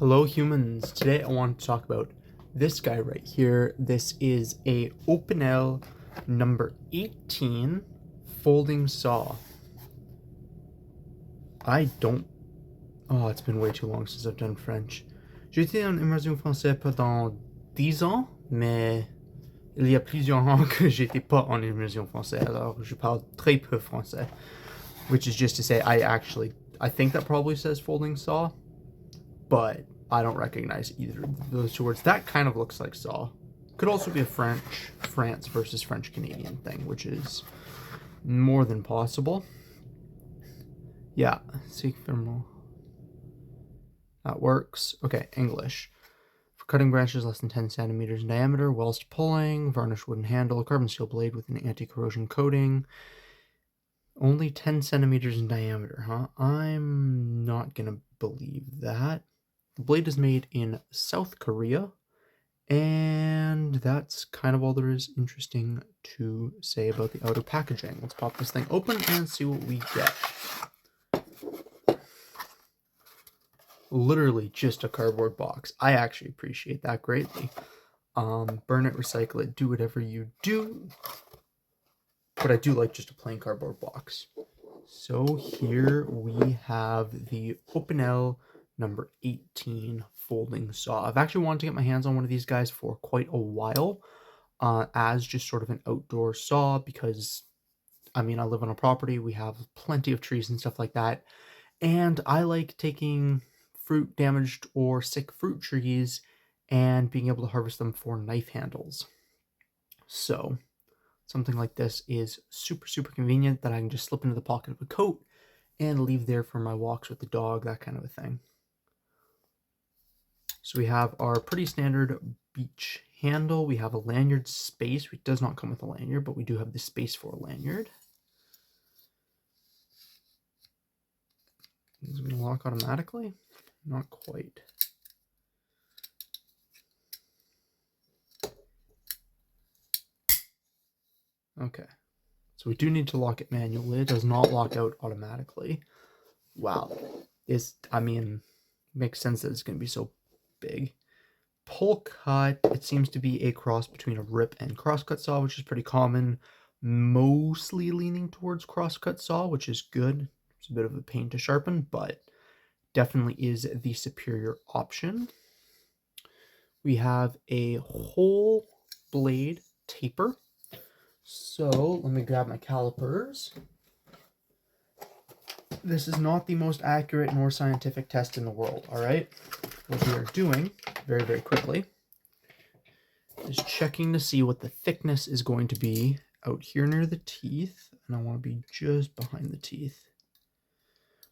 Hello humans, today I want to talk about this guy right here. This is a Opinel number 18 folding saw. It's been way too long since I've done French. J'ai été en immersion français pendant 10 ans, mais il y a plusieurs ans que j'étais pas en immersion français, alors je parle très peu français. Which is just to say, I think that probably says folding saw, but I don't recognize either of those two words. That kind of looks like saw. Could also be a France versus French-Canadian thing, which is more than possible. Yeah, see, that works. Okay, English. For cutting branches less than 10 centimeters in diameter, wells to pulling, varnished wooden handle, carbon steel blade with an anti-corrosion coating. Only 10 centimeters in diameter, huh? I'm not gonna believe that. The blade is made in South Korea, and that's kind of all there is interesting to say about the outer packaging. Let's pop this thing open and see what we get. Literally just a cardboard box. I actually appreciate that greatly. Burn it, recycle it, do whatever you do. But I do like just a plain cardboard box. So here we have the Opinel number 18 folding saw. I've actually wanted to get my hands on one of these guys for quite a while as just sort of an outdoor saw because, I mean, I live on a property. We have plenty of trees and stuff like that. And I like taking fruit damaged or sick fruit trees and being able to harvest them for knife handles. So something like this is super, super convenient that I can just slip into the pocket of a coat and leave there for my walks with the dog, that kind of a thing. So we have our pretty standard beach handle. We have a lanyard space, which does not come with a lanyard, but we do have the space for a lanyard. Is it going to lock automatically? Not quite. Okay. So we do need to lock it manually. It does not lock out automatically. Wow. Makes sense that it's going to be so big. Pull cut, it seems to be a cross between a rip and crosscut saw, which is pretty common. Mostly leaning towards crosscut saw, which is good. It's a bit of a pain to sharpen, but definitely is the superior option. We have a whole blade taper. So let me grab my calipers. This is not the most accurate nor scientific test in the world, all right? What we are doing very, very quickly is checking to see what the thickness is going to be out here near the teeth, and I want to be just behind the teeth.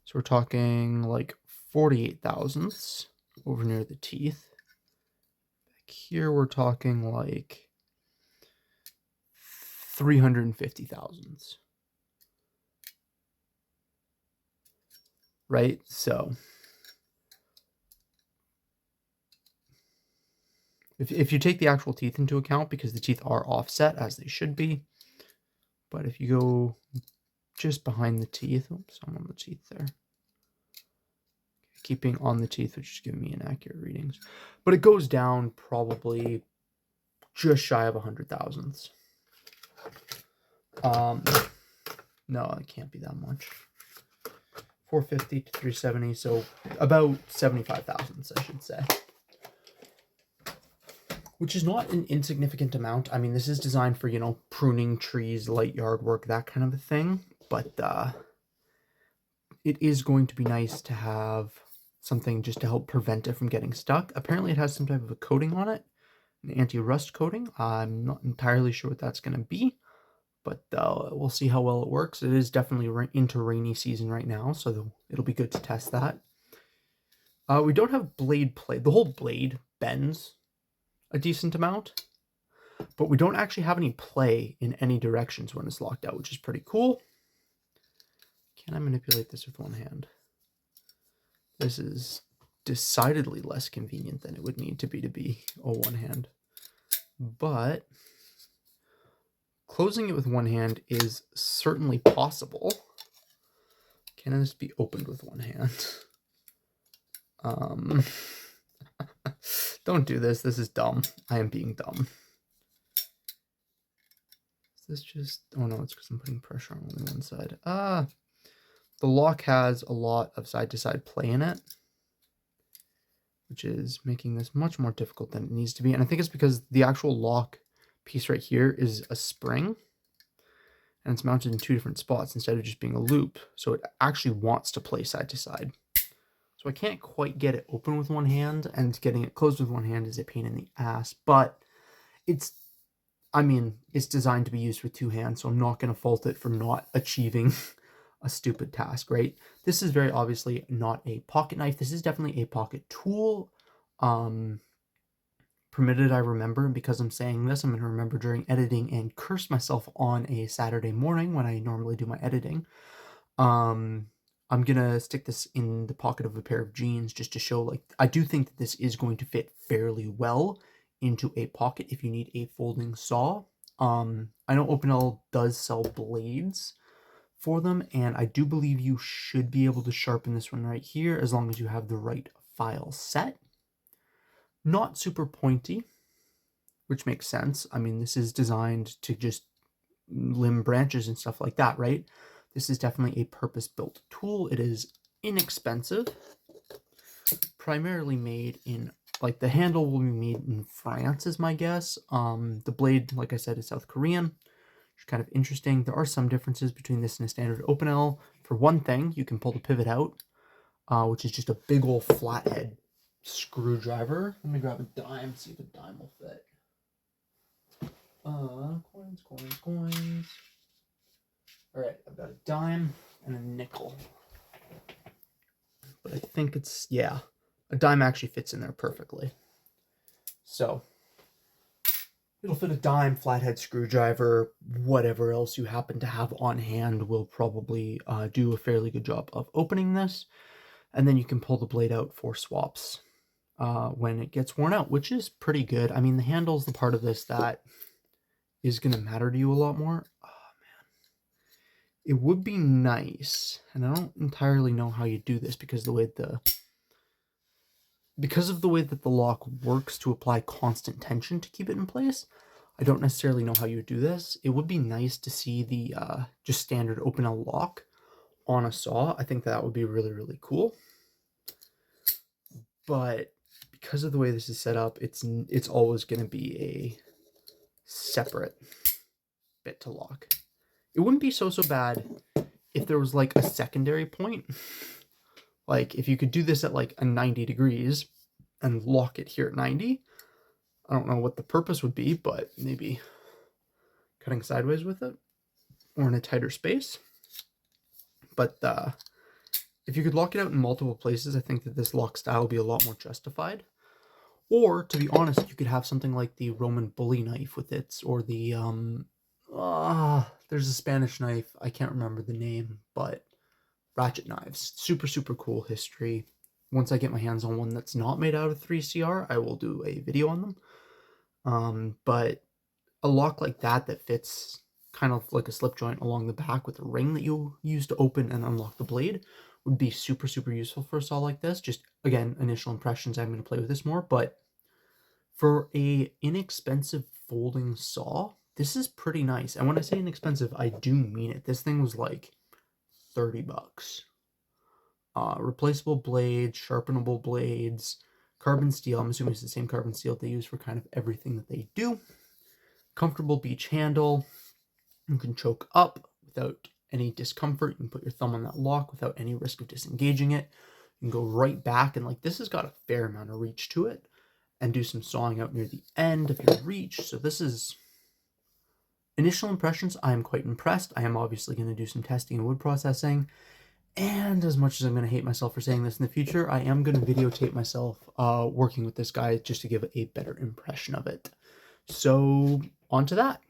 So we're talking like 48 thousandths over near the teeth. Back here we're talking like 350 thousandths. Right? So if you take the actual teeth into account, because the teeth are offset as they should be, but if you go just behind the teeth, oops, I'm on the teeth there. Keeping on the teeth, which is giving me inaccurate readings, but it goes down probably just shy of 100 thousandths. No, it can't be that much. 450 to 370, so about 75 thousandths, I should say. Which is not an insignificant amount. I mean, this is designed for, pruning trees, light yard work, that kind of a thing. But it is going to be nice to have something just to help prevent it from getting stuck. Apparently, it has some type of a coating on it, an anti-rust coating. I'm not entirely sure what that's going to be, but we'll see how well it works. It is definitely into rainy season right now, so it'll be good to test that. We don't have blade play. The whole blade bends a decent amount, but we don't actually have any play in any directions when it's locked out, which is pretty cool. Can I manipulate this with one hand? This is decidedly less convenient than it would need to be a one hand, but closing it with one hand is certainly possible. Can this be opened with one hand? Don't do this. This is dumb. I am being dumb. Is this just... Oh no, it's because I'm putting pressure on only one side. The lock has a lot of side-to-side play in it, which is making this much more difficult than it needs to be. And I think it's because the actual lock piece right here is a spring, and it's mounted in 2 different spots instead of just being a loop. So it actually wants to play side to side. So I can't quite get it open with one hand, and getting it closed with one hand is a pain in the ass. But it's designed to be used with 2 hands, so I'm not going to fault it for not achieving a stupid task, right? This is very obviously not a pocket knife. This is definitely a pocket tool. Permitted, I remember, and because I'm saying this, I'm going to remember during editing and curse myself on a Saturday morning when I normally do my editing. I'm going to stick this in the pocket of a pair of jeans just to show, like, I do think that this is going to fit fairly well into a pocket if you need a folding saw. I know Opinel does sell blades for them, and I do believe you should be able to sharpen this one right here as long as you have the right file set. Not super pointy, which makes sense. I mean, this is designed to just limb branches and stuff like that, right? This is definitely a purpose-built tool. It is inexpensive, primarily made in, like, the handle will be made in France is my guess. The blade, like I said, is South Korean, which is kind of interesting. There are some differences between this and a standard Opinel. For one thing, you can pull the pivot out, which is just a big old flathead screwdriver. Let me grab a dime, see if a dime will fit. Coins. All right, I've got a dime and a nickel. But I think it's, yeah, a dime actually fits in there perfectly. So it'll fit a dime, flathead screwdriver, whatever else you happen to have on hand will probably do a fairly good job of opening this. And then you can pull the blade out for swaps when it gets worn out, which is pretty good. I mean, the handle's the part of this that is going to matter to you a lot more. Oh, man. It would be nice, and I don't entirely know how you do this because of the way that the lock works to apply constant tension to keep it in place. I don't necessarily know how you do this. It would be nice to see the just standard Opinel lock on a saw. I think that would be really, really cool. But because of the way this is set up, it's always going to be a separate bit to lock. It wouldn't be so bad if there was like a secondary point. Like if you could do this at like a 90 degrees and lock it here at 90. I don't know what the purpose would be, but maybe cutting sideways with it or in a tighter space. But if you could lock it out in multiple places, I think that this lock style would be a lot more justified. Or, to be honest, you could have something like the Roman bully knife with its, or the, there's a Spanish knife, I can't remember the name, but ratchet knives. Super, super cool history. Once I get my hands on one that's not made out of 3CR, I will do a video on them. But a lock like that fits kind of like a slip joint along the back with a ring that you use to open and unlock the blade would be super, super useful for a saw like this. Just, again, initial impressions, I'm going to play with this more, but for a inexpensive folding saw, this is pretty nice. And when I say inexpensive, I do mean it. This thing was like $30. Replaceable blades, sharpenable blades, carbon steel. I'm assuming it's the same carbon steel they use for kind of everything that they do. Comfortable beach handle. You can choke up without any discomfort. You can put your thumb on that lock without any risk of disengaging it. You can go right back, and like this has got a fair amount of reach to it, and do some sawing out near the end of your reach. So this is initial impressions. I am quite impressed. I am obviously going to do some testing and wood processing. And as much as I'm going to hate myself for saying this in the future, I am going to videotape myself working with this guy just to give a better impression of it. So on to that.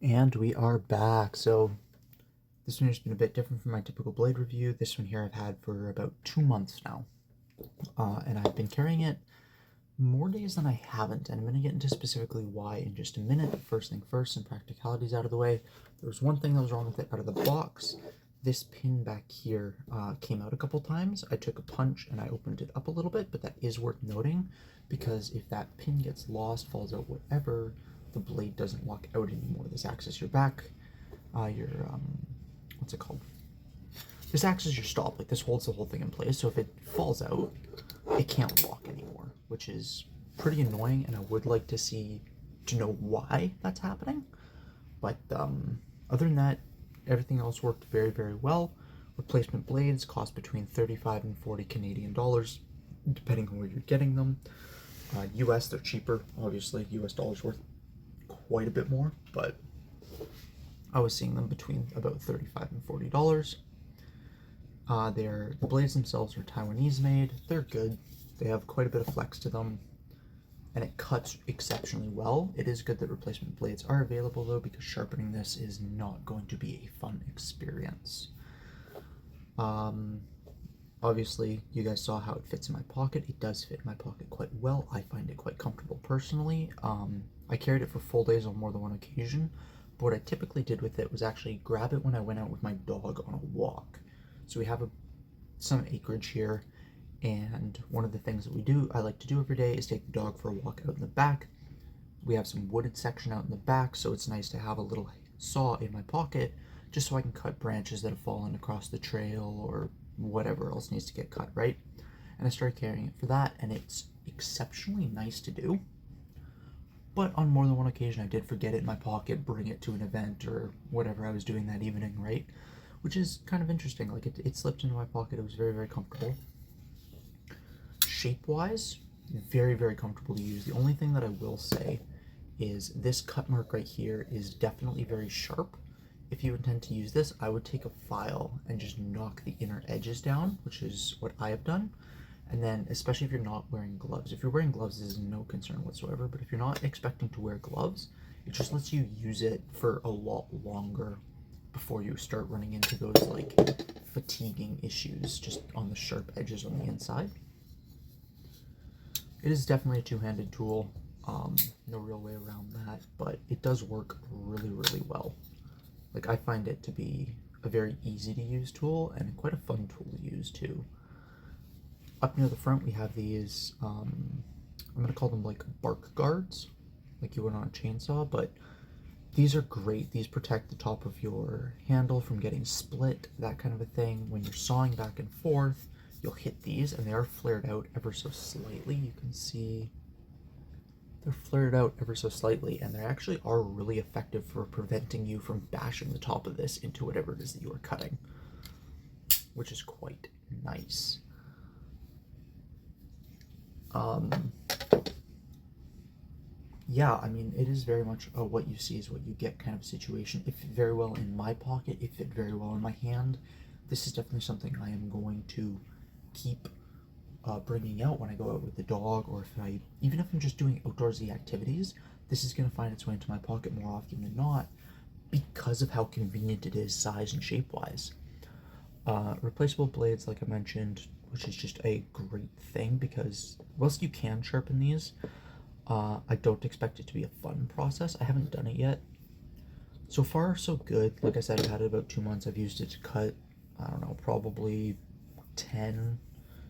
And we are back. So this one has been a bit different from my typical blade review. This one here I've had for about 2 months now. And I've been carrying it more days than I haven't. And I'm going to get into specifically why in just a minute. First thing first, some practicalities out of the way. There was one thing that was wrong with it out of the box. This pin back here came out a couple times. I took a punch and I opened it up a little bit, but that is worth noting because if that pin gets lost, falls out, whatever, the blade doesn't lock out anymore. This acts as your back, what's it called? This acts as your stop. Like, this holds the whole thing in place. So if it falls out, it can't lock anymore, which is pretty annoying. And I would like to know why that's happening. But other than that, everything else worked very, very well. Replacement blades cost between 35 and 40 Canadian dollars, depending on where you're getting them. US, they're cheaper, obviously. US dollars worth quite a bit more, but I was seeing them between about $35 and $40. The blades themselves are Taiwanese made. They're good. They have quite a bit of flex to them, and it cuts exceptionally well. It is good that replacement blades are available though, because sharpening this is not going to be a fun experience. Obviously, you guys saw how it fits in my pocket. It does fit in my pocket quite well. I find it quite comfortable personally. I carried it for full days on more than one occasion, but what I typically did with it was actually grab it when I went out with my dog on a walk. So we have some acreage here, and one of the things that I like to do every day is take the dog for a walk out in the back. We have some wooded section out in the back, so it's nice to have a little saw in my pocket just so I can cut branches that have fallen across the trail or whatever else needs to get cut, right? And I started carrying it for that, and it's exceptionally nice to do. But on more than one occasion, I did forget it in my pocket, bring it to an event or whatever I was doing that evening, right? Which is kind of interesting. Like, it slipped into my pocket. It was very, very comfortable. Shape-wise, very, very comfortable to use. The only thing that I will say is this cut mark right here is definitely very sharp. If you intend to use this, I would take a file and just knock the inner edges down, which is what I have done. And then, especially if you're not wearing gloves. If you're wearing gloves, this is no concern whatsoever, but if you're not expecting to wear gloves, it just lets you use it for a lot longer before you start running into those, like, fatiguing issues just on the sharp edges on the inside. It is definitely a two-handed tool, no real way around that, but it does work really, really well. Like, I find it to be a very easy to use tool and quite a fun tool to use too. Up near the front we have these, I'm going to call them like bark guards, like you would on a chainsaw, but these are great. These protect the top of your handle from getting split, that kind of a thing. When you're sawing back and forth, you'll hit these, and they are flared out ever so slightly. You can see they're flared out ever so slightly, and they actually are really effective for preventing you from bashing the top of this into whatever it is that you are cutting, which is quite nice. Yeah, I mean, it is very much what you see is what you get kind of situation. It fit very well in my pocket. It fit very well in my hand. This is definitely something I am going to keep bringing out when I go out with the dog, or even if I'm just doing outdoorsy activities. This is going to find its way into my pocket more often than not because of how convenient it is size and shape wise. Replaceable blades, like I mentioned, which is just a great thing because whilst you can sharpen these, I don't expect it to be a fun process. I haven't done it yet. So far, so good. Like I said, I've had it about 2 months. I've used it to cut, I don't know, probably 10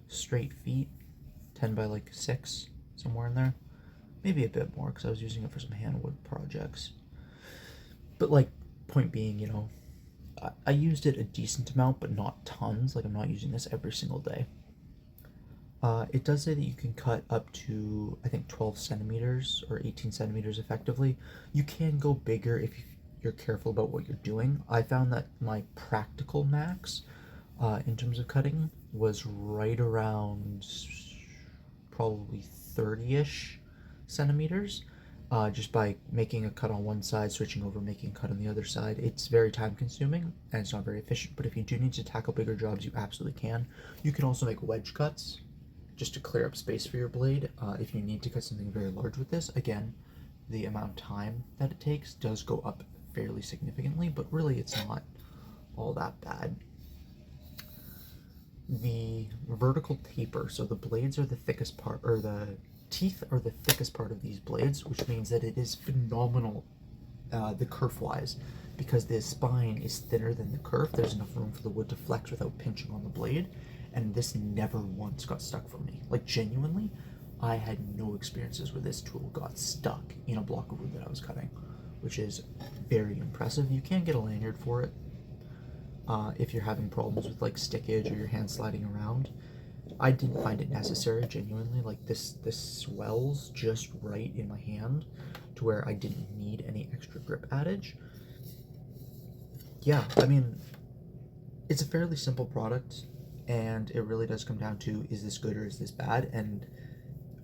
straight feet, 10 by like 6, somewhere in there. Maybe a bit more because I was using it for some handwood projects. But, like, point being, you know, I used it a decent amount, but not tons. Like, I'm not using this every single day. It does say that you can cut up to, I think, 12 centimeters or 18 centimeters effectively. You can go bigger if you're careful about what you're doing. I found that my practical max in terms of cutting was right around probably 30-ish centimeters. Just by making a cut on one side, switching over, making a cut on the other side. It's very time consuming and it's not very efficient, but if you do need to tackle bigger jobs, you absolutely can. You can also make wedge cuts just to clear up space for your blade. If you need to cut something very large with this, again, the amount of time that it takes does go up fairly significantly, but really it's not all that bad. The vertical taper, so the blades are the thickest part, or the teeth are the thickest part of these blades, which means that it is phenomenal, the kerf-wise, because the spine is thinner than the kerf. There's enough room for the wood to flex without pinching on the blade, and this never once got stuck for me. Like, genuinely, I had no experiences where this tool got stuck in a block of wood that I was cutting, which is very impressive. You can get a lanyard for it, if you're having problems with like stickage or your hand sliding around. I didn't find it necessary, genuinely. Like, this swells just right in my hand to where I didn't need any extra grip adage. Yeah, I mean, it's a fairly simple product, and it really does come down to, is this good or is this bad? And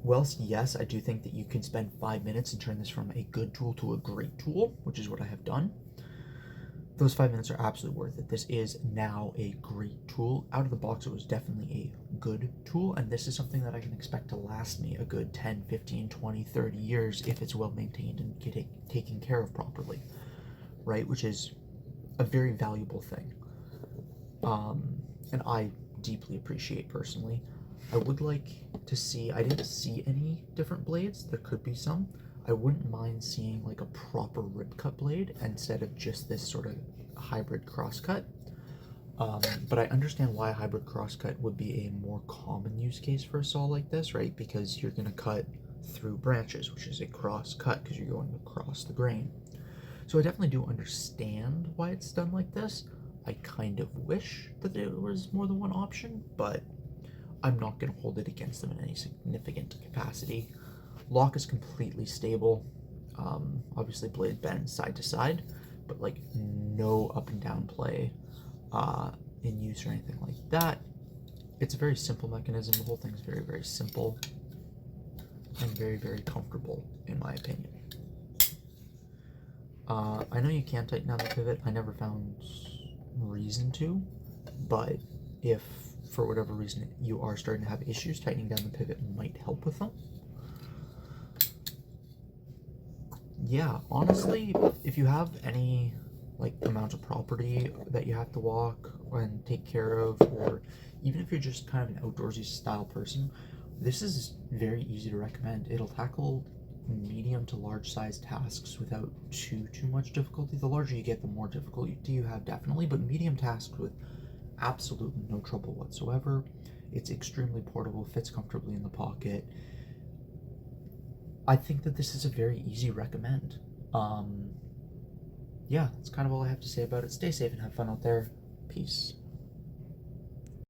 whilst yes, I do think that you can spend 5 minutes and turn this from a good tool to a great tool, which is what I have done, those 5 minutes are absolutely worth it. This is now a great tool. Out of the box, it was definitely a good tool, and this is something that I can expect to last me a good 10, 15, 20, 30 years if it's well maintained and taken care of properly, right? Which is a very valuable thing, and I deeply appreciate personally. I would like to see, I didn't see any different blades, there could be some. I wouldn't mind seeing like a proper rip cut blade instead of just this sort of hybrid crosscut. But I understand why a hybrid crosscut would be a more common use case for a saw like this, right? Because you're going to cut through branches, which is a cross cut because you're going across the grain. So I definitely do understand why it's done like this. I kind of wish that there was more than one option, but I'm not going to hold it against them in any significant capacity. Lock is completely stable. Obviously blade bends side to side, but like no up and down play in use or anything like that. It's a very simple mechanism. The whole thing is very, very simple and very, very comfortable in my opinion. I know you can tighten down the pivot. I never found reason to, but if for whatever reason you are starting to have issues, tightening down the pivot might help with them. Yeah, honestly, if you have any like amount of property that you have to walk and take care of, or even if you're just kind of an outdoorsy style person, this is very easy to recommend. It'll tackle medium to large size tasks without too much difficulty. The larger you get, the more difficulty you have, definitely, but medium tasks with absolutely no trouble whatsoever. It's extremely portable, fits comfortably in the pocket. I think that this is a very easy recommend. Yeah, that's kind of all I have to say about it. Stay safe and have fun out there. Peace.